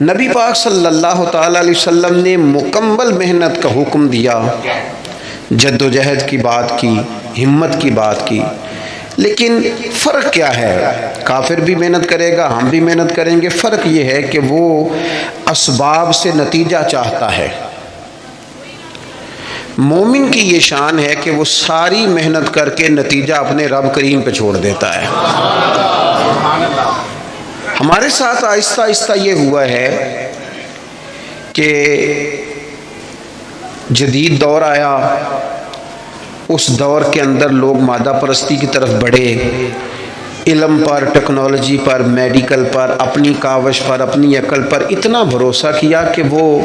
نبی پاک صلی اللہ تعالیٰ علیہ وسلم نے مکمل محنت کا حکم دیا، جد و جہد کی بات کی، ہمت کی بات کی، لیکن فرق کیا ہے؟ کافر بھی محنت کرے گا، ہم بھی محنت کریں گے، فرق یہ ہے کہ وہ اسباب سے نتیجہ چاہتا ہے۔ مومن کی یہ شان ہے کہ وہ ساری محنت کر کے نتیجہ اپنے رب کریم پہ چھوڑ دیتا ہے۔ ہمارے ساتھ آہستہ آہستہ یہ ہوا ہے کہ جدید دور آیا، اس دور کے اندر لوگ مادہ پرستی کی طرف بڑھے، علم پر، ٹیکنالوجی پر، میڈیکل پر، اپنی کاوش پر، اپنی عقل پر اتنا بھروسہ کیا کہ وہ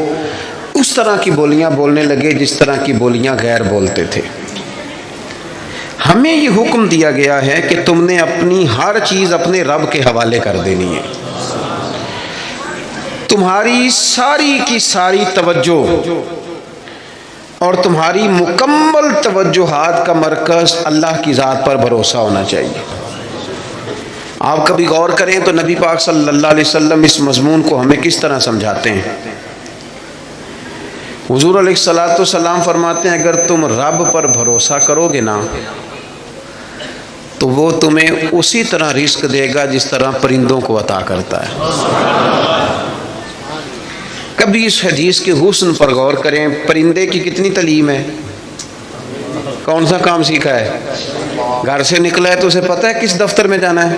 اس طرح کی بولیاں بولنے لگے جس طرح کی بولیاں غیر بولتے تھے۔ ہمیں یہ حکم دیا گیا ہے کہ تم نے اپنی ہر چیز اپنے رب کے حوالے کر دینی ہے۔ تمہاری ساری کی ساری توجہ اور تمہاری مکمل توجہات کا مرکز اللہ کی ذات پر بھروسہ ہونا چاہیے۔ آپ کبھی غور کریں تو نبی پاک صلی اللہ علیہ وسلم اس مضمون کو ہمیں کس طرح سمجھاتے ہیں۔ حضور علیہ الصلوۃ والسلام فرماتے ہیں اگر تم رب پر بھروسہ کرو گے نا تو وہ تمہیں اسی طرح رزق دے گا جس طرح پرندوں کو عطا کرتا ہے۔ کبھی اس حدیث کے حسن پر غور کریں، پرندے کی کتنی تعلیم ہے، کون سا کام سیکھا ہے، گھر سے نکلا ہے تو اسے پتہ ہے کس دفتر میں جانا ہے،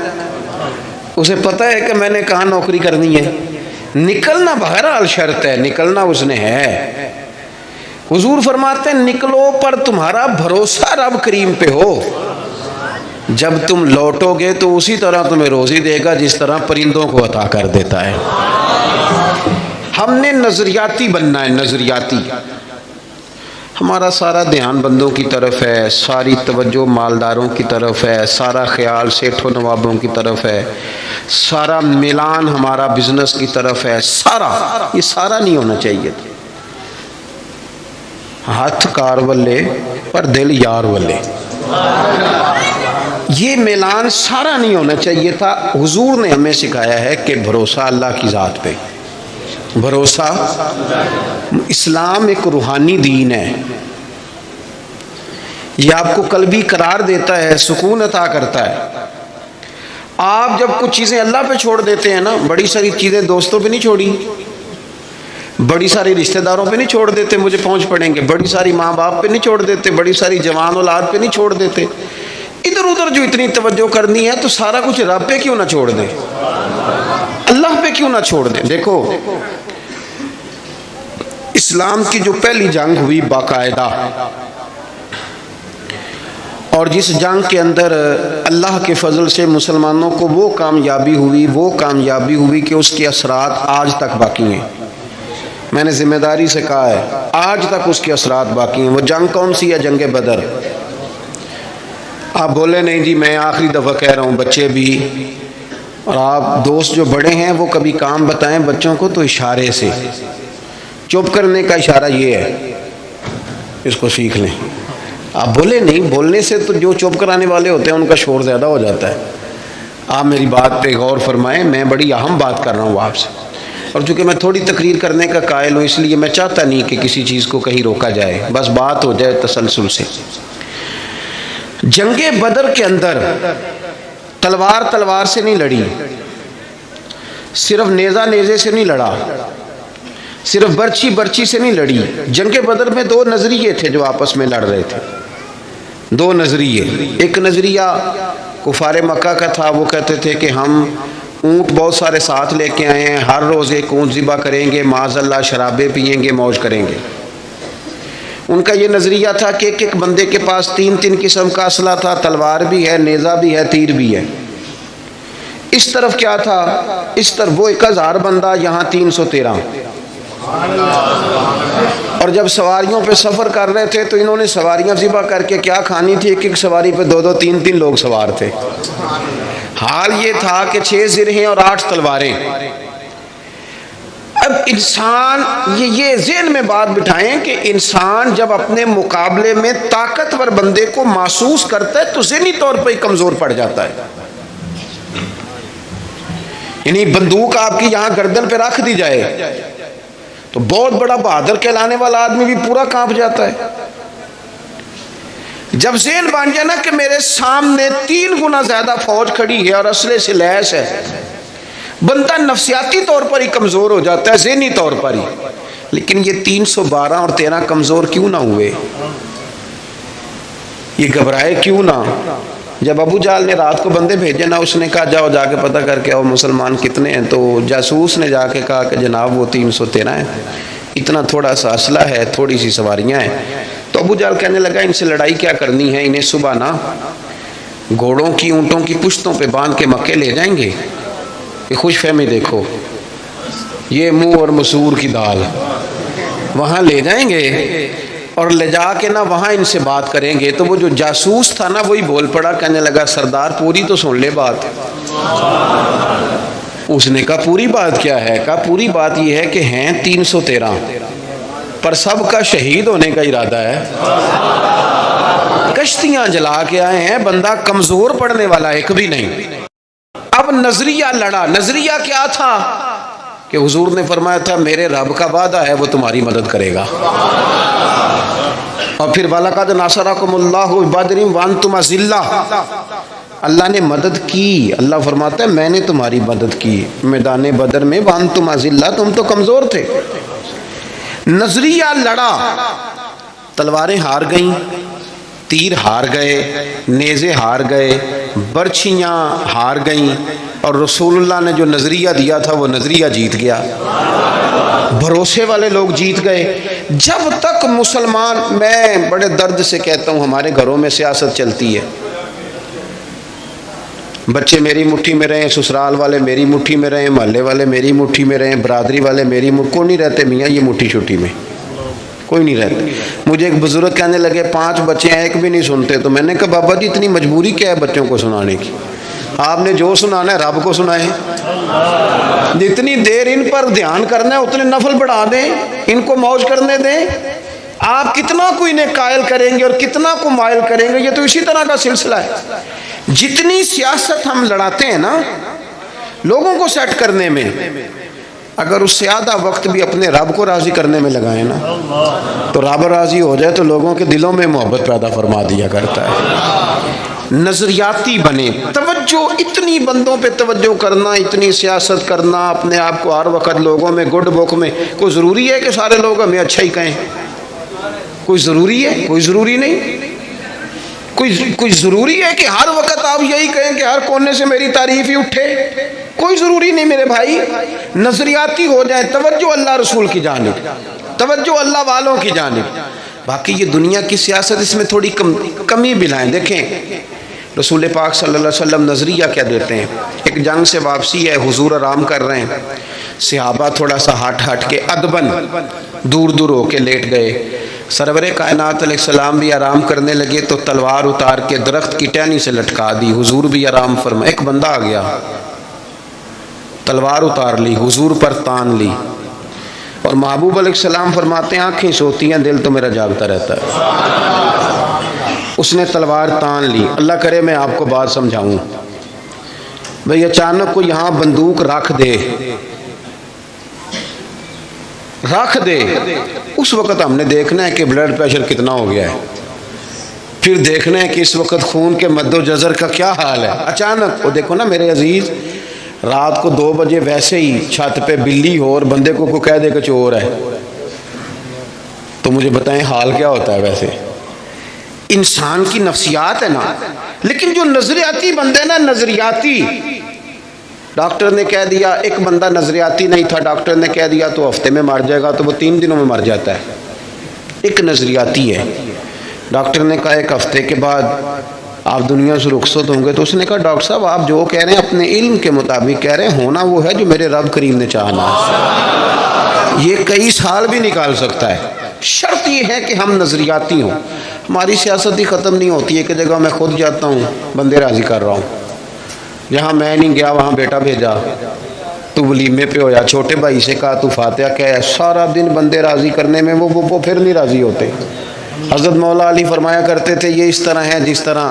اسے پتہ ہے کہ میں نے کہاں نوکری کرنی ہے، نکلنا بہرحال شرط ہے، نکلنا اس نے ہے۔ حضور فرماتے ہیں نکلو پر تمہارا بھروسہ رب کریم پہ ہو، جب تم لوٹو گے تو اسی طرح تمہیں روزی دے گا جس طرح پرندوں کو عطا کر دیتا ہے۔ ہم نے نظریاتی بننا ہے، نظریاتی۔ ہمارا سارا دھیان بندوں کی طرف ہے، ساری توجہ مالداروں کی طرف ہے، سارا خیال سیٹھوں نوابوں کی طرف ہے، سارا میلان ہمارا بزنس کی طرف ہے، یہ سارا نہیں ہونا چاہیے تھا۔ ہاتھ کار والے پر دل یار والے، یہ میلان سارا نہیں ہونا چاہیے تھا۔ حضور نے ہمیں سکھایا ہے کہ بھروسہ اللہ کی ذات پہ، بھروسہ۔ اسلام ایک روحانی دین ہے، یہ آپ کو قلبی قرار دیتا ہے، سکون عطا کرتا ہے۔ آپ جب کچھ چیزیں اللہ پہ چھوڑ دیتے ہیں نا، بڑی ساری چیزیں دوستوں پہ نہیں چھوڑی، بڑی ساری رشتہ داروں پہ نہیں چھوڑ دیتے مجھے پہنچ پڑیں گے، بڑی ساری ماں باپ پہ نہیں چھوڑ دیتے، بڑی ساری جوان اولاد پہ نہیں چھوڑ دیتے، ادھر ادھر جو اتنی توجہ کرنی ہے تو سارا کچھ رب پہ کیوں نہ چھوڑ دیں، اللہ پہ کیوں نہ چھوڑ دیں۔ دیکھو اسلام کی جو پہلی جنگ ہوئی باقاعدہ، اور جس جنگ کے اندر اللہ کے فضل سے مسلمانوں کو وہ کامیابی ہوئی کہ اس کے اثرات آج تک باقی ہیں۔ میں نے ذمہ داری سے کہا ہے آج تک اس کے اثرات باقی ہیں۔ وہ جنگ کون سی ہے؟ جنگ بدر۔ آپ بولے نہیں جی میں آخری دفعہ کہہ رہا ہوں، بچے بھی، اور آپ دوست جو بڑے ہیں وہ کبھی کام بتائیں بچوں کو تو اشارے سے، چپ کرنے کا اشارہ یہ ہے، اس کو سیکھ لیں۔ آپ بولے نہیں، بولنے سے تو جو چپ کرانے والے ہوتے ہیں ان کا شور زیادہ ہو جاتا ہے۔ آپ میری بات پہ غور فرمائیں، میں بڑی اہم بات کر رہا ہوں آپ سے، اور چونکہ میں تھوڑی تقریر کرنے کا قائل ہوں اس لیے میں چاہتا نہیں کہ کسی چیز کو کہیں روکا جائے، بس بات ہو جائے تسلسل سے۔ جنگ بدر کے اندر تلوار سے نہیں لڑی، صرف نیزہ نیزے سے نہیں لڑا، صرف برچی سے نہیں لڑی۔ جنگ بدر میں دو نظریے تھے جو آپس میں لڑ رہے تھے، دو نظریے۔ ایک نظریہ کفار مکہ کا تھا، وہ کہتے تھے کہ ہم اونٹ بہت سارے ساتھ لے کے آئے ہیں، ہر روز ایک اونٹ ذبح کریں گے، معاذ اللہ شرابیں پئیں گے، موج کریں گے۔ ان کا یہ نظریہ تھا کہ ایک بندے کے پاس تین قسم کا اسلحہ تھا، تلوار بھی ہے، نیزہ بھی ہے، تیر بھی ہے۔ اس طرف کیا تھا؟ اس طرف وہ 1000 بندہ، یہاں 313۔ اور جب سواریوں پہ سفر کر رہے تھے تو انہوں نے سواریاں ذبح کر کے کیا کھانی تھی، ایک سواری پہ 2 3 لوگ سوار تھے۔ حال یہ تھا کہ 6 زرہیں اور 8 تلواریں۔ اب انسان یہ ذہن میں بات بٹھائیں کہ انسان جب اپنے مقابلے میں طاقتور بندے کو محسوس کرتا ہے تو ذہنی طور پر ہی کمزور پڑ جاتا ہے۔ یعنی بندوق آپ کی یہاں گردن پہ رکھ دی جائے تو بہت بڑا بہادر کہلانے والا آدمی بھی پورا کانپ جاتا ہے۔ جب ذہن بن جائے نا کہ میرے سامنے 3 گنا زیادہ فوج کھڑی ہے اور اسلحے سے لیس ہے، بندہ نفسیاتی طور پر ہی کمزور ہو جاتا ہے، ذہنی طور پر ہی۔ لیکن یہ 312 اور 13 کمزور کیوں نہ ہوئے؟ یہ گھبرائے کیوں نہ؟ جب ابو جہل نے رات کو بندے بھیجے نا، اس نے کہا جاؤ جا کے پتہ کر کے آؤ مسلمان کتنے ہیں، تو جاسوس نے جا کے کہا کہ جناب وہ 313 ہیں، اتنا تھوڑا سا اسلحہ ہے، تھوڑی سی سواریاں ہیں۔ تو ابو جہل کہنے لگا ان سے لڑائی کیا کرنی ہے، انہیں صبح نا گھوڑوں کی اونٹوں کی پشتوں پہ باندھ کے مکے لے جائیں گے۔ یہ خوش فہمی دیکھو، یہ منہ اور مسور کی دال، وہاں لے جائیں گے اور لے جا کے نا وہاں ان سے بات کریں گے۔ تو وہ جو جاسوس تھا نا وہی بول پڑا، کہنے لگا سردار پوری تو سن لے بات۔ اس نے کہا پوری بات کیا ہے؟ کہا پوری بات یہ ہے کہ ہیں 313 پر سب کا شہید ہونے کا ارادہ ہے، کشتیاں جلا کے آئے ہیں، بندہ کمزور پڑنے والا ایک بھی نہیں۔ اب نظریہ لڑا۔ نظریہ کیا تھا کہ حضور نے فرمایا تھا میرے رب کا وعدہ ہے وہ تمہاری مدد کرے گا، اور پھر وَلَقَدْ نَصَرَكُمُ اللَّهُ بِبَدْرٍ وَأَنْتُمْ أَذِلَّةٌ، اللہ نے مدد کی۔ اللہ فرماتا ہے میں نے تمہاری مدد کی میدان بدر میں، وَأَنْتُمْ أَذِلَّةٌ، تم تو کمزور تھے۔ نظریہ لڑا، تلواریں ہار گئیں، تیر ہار گئے، نیزے ہار گئے، برچھیاں ہار گئیں، اور رسول اللہ نے جو نظریہ دیا تھا وہ نظریہ جیت گیا۔ بھروسے والے لوگ جیت گئے۔ جب تک مسلمان، میں بڑے درد سے کہتا ہوں ہمارے گھروں میں سیاست چلتی ہے، بچے میری مٹھی میں رہیں، سسرال والے میری مٹھی میں رہیں، محلے والے میری مٹھی میں رہیں، برادری والے میری مٹھی، کوئی نہیں رہتے میاں یہ مٹھی چھٹی میں، کوئی نہیں رہتے۔ مجھے ایک بزرگ کہنے لگے 5 بچے ہیں ایک بھی نہیں سنتے، تو میں نے کہا بابا جی اتنی مجبوری کیا ہے بچوں کو سنانے کی؟ آپ نے جو سنانا ہے رب کو سنائیں، جتنی دیر ان پر دھیان کرنا ہے اتنے نفل بڑھا دیں، ان کو موج کرنے دیں۔ آپ کتنا کو انہیں قائل کریں گے اور کتنا کو مائل کریں گے، یہ تو اسی طرح کا سلسلہ ہے۔ جتنی سیاست ہم لڑاتے ہیں نا لوگوں کو سیٹ کرنے میں، اگر اس سے آدھا وقت بھی اپنے رب کو راضی کرنے میں لگائیں نا تو رب راضی ہو جائے تو لوگوں کے دلوں میں محبت پیدا فرما دیا کرتا ہے۔ نظریاتی بنے، توجہ، اتنی بندوں پہ توجہ کرنا، اتنی سیاست کرنا، اپنے آپ کو ہر وقت لوگوں میں گڈ بک میں، کوئی ضروری ہے کہ سارے لوگ ہمیں اچھا ہی کہیں؟ کوئی ضروری ہے؟ کوئی ضروری نہیں۔ کوئی ضروری ہے کہ ہر وقت آپ یہی کہیں کہ ہر کونے سے میری تعریف ہی اٹھے؟ کوئی ضروری نہیں میرے بھائی۔ نظریاتی ہو جائے، توجہ اللہ رسول کی جانب، توجہ اللہ والوں کی جانب۔ باقی یہ دنیا کی سیاست اس میں تھوڑی کمی بھی لائیں۔ دیکھیں رسول پاک صلی اللہ علیہ وسلم نظریہ کیا دیتے ہیں؟ ایک جنگ سے واپسی ہے، حضور آرام کر رہے ہیں، صحابہ تھوڑا سا ہٹ کے ادبن دور دور ہو کے لیٹ گئے، سرور کائنات علیہ السلام بھی آرام کرنے لگے تو تلوار اتار کے درخت کی ٹہنی سے لٹکا دی، حضور بھی آرام فرما۔ ایک بندہ آ گیا، تلوار اتار لی، حضور پر تان لی، اور محبوب علیہ السلام فرماتے ہیں آنکھیں سوتی ہیں دل تو میرا جاگتا رہتا ہے۔ اس نے تلوار تان لی۔ اللہ کرے میں آپ کو بات سمجھاؤں، بھئی اچانک کو یہاں بندوق رکھ دے، اس وقت ہم نے دیکھنا ہے کہ بلڈ پریشر کتنا ہو گیا ہے، پھر دیکھنا ہے کہ اس وقت خون کے مد و جزر کا کیا حال ہے۔ اچانک وہ دیکھو نا میرے عزیز، رات کو 2 بجے ویسے ہی چھت پہ بلی ہو اور بندے کو کہہ دے کہ چور ہے، تو مجھے بتائیں حال کیا ہوتا ہے؟ ویسے انسان کی نفسیات ہے نا۔ لیکن جو نظریاتی بندے نا، نظریاتی، ڈاکٹر نے کہہ دیا، ایک بندہ نظریاتی نہیں تھا، ڈاکٹر نے کہہ دیا تو ہفتے میں مر جائے گا، تو وہ 3 دنوں میں مر جاتا ہے۔ ایک نظریاتی ہے، ڈاکٹر نے کہا 1 ہفتے کے بعد آپ دنیا سے رخصت ہوں گے، تو اس نے کہا ڈاکٹر صاحب آپ جو کہہ رہے ہیں اپنے علم کے مطابق کہہ رہے ہیں، ہونا وہ ہے جو میرے رب کریم نے چاہنا ہے، یہ کئی سال بھی نکال سکتا ہے، شرط یہ ہے کہ ہم نظریاتی ہوں۔ ہماری سیاست ہی ختم نہیں ہوتی ہے کہ جگہ میں خود جاتا ہوں بندے راضی کر رہا ہوں، جہاں میں نہیں گیا وہاں بیٹا بھیجا، تو ولیمے پہ ہویا، چھوٹے بھائی سے کہا تو فاتحہ کہہ، سارا دن بندے راضی کرنے میں وہ پھر نہیں راضی ہوتے۔ حضرت مولا علی فرمایا کرتے تھے یہ اس طرح ہے جس طرح